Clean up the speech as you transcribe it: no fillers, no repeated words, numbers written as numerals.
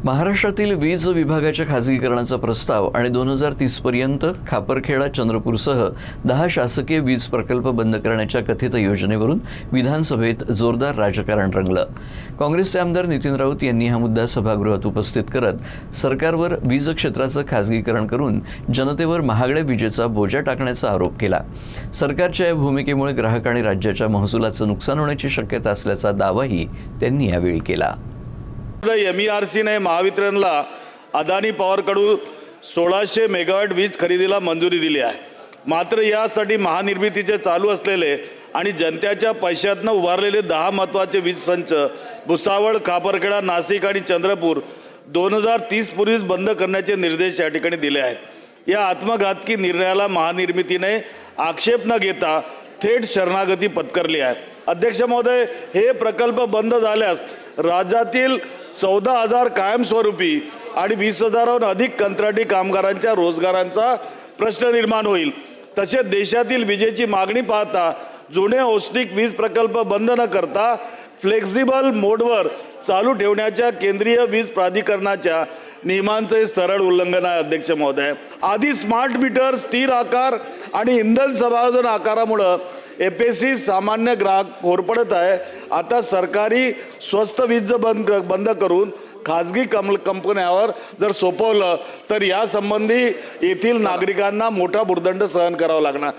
महाराष्ट्रातील वीज विभागाच्या खासगीकरणाचा प्रस्ताव आणि 2030 पर्यंत खापरखेडा चंद्रपूरसह 10 शासकीय वीज प्रकल्प बंद करण्याच्या कथित योजनेवरून विधानसभेत जोरदार राजकारण रंगलं। काँग्रेसचे आमदार नितीन राऊत यांनी हा मुद्दा सभागृहात उपस्थित करत सरकारवर वीज क्षेत्राचं खासगीकरण करून जनतेवर महागड्या विजेचा बोजा टाकण्याचा आरोप केला। सरकारच्या या भूमिकेमुळे ग्राहक आणि राज्याच्या महसुलाचं नुकसान होण्याची शक्यता असल्याचा दावाही त्यांनी यावेळी केला। MERC ने महावितरणला अदानी पॉवरकडून 1600 मेगावॅट वीज खरेदीला मंजुरी दिली आहे। मात्र यासाठी महानिर्मितीचे चालू असलेले आणि जनतेच्या पैशातून उभारलेले 10 महत्त्वाचे वीज संच भुसावळ, खापरखेडा, नाशिक आणि चंद्रपूर 2030 पूर्वीच बंद करण्याचे निर्देश या ठिकाणी दिले आहेत। या आत्मघातकी निर्णयाला महानिर्मितीने आक्षेप न घेता थेट शरणागती पत्करली आहे। अध्यक्ष महोदय, हे प्रकल्प बंद झाल्यास राज्यातील 14,000 कायमस्वरूपी आणि 20,000हून अधिक कंत्राटी कामगारांच्या रोजगारांचा प्रश्न निर्माण होईल। तसेच देशातील विजेची मागणी पाहता जुने औष्णिक वीज प्रकल्प बंद न करता फ्लेक्सिबल मोडवर चालू ठेवण्याच्या केंद्रीय वीज प्राधिकरणाच्या नियमांचे सरळ उल्लंघन आहे। अध्यक्ष महोदय, आधी स्मार्ट मीटर, स्थिर आकार आणि इंधन समायोजन आकारामुळे FSC सामान्य ग्राहक होरपडत आहे। आता सरकारी स्वस्त वीज बंद करून खाजगी कंपन्यांवर जर सोपवलं तर यासंबंधी येथील नागरिकांना मोठा भुर्दंड सहन करावा लागणार।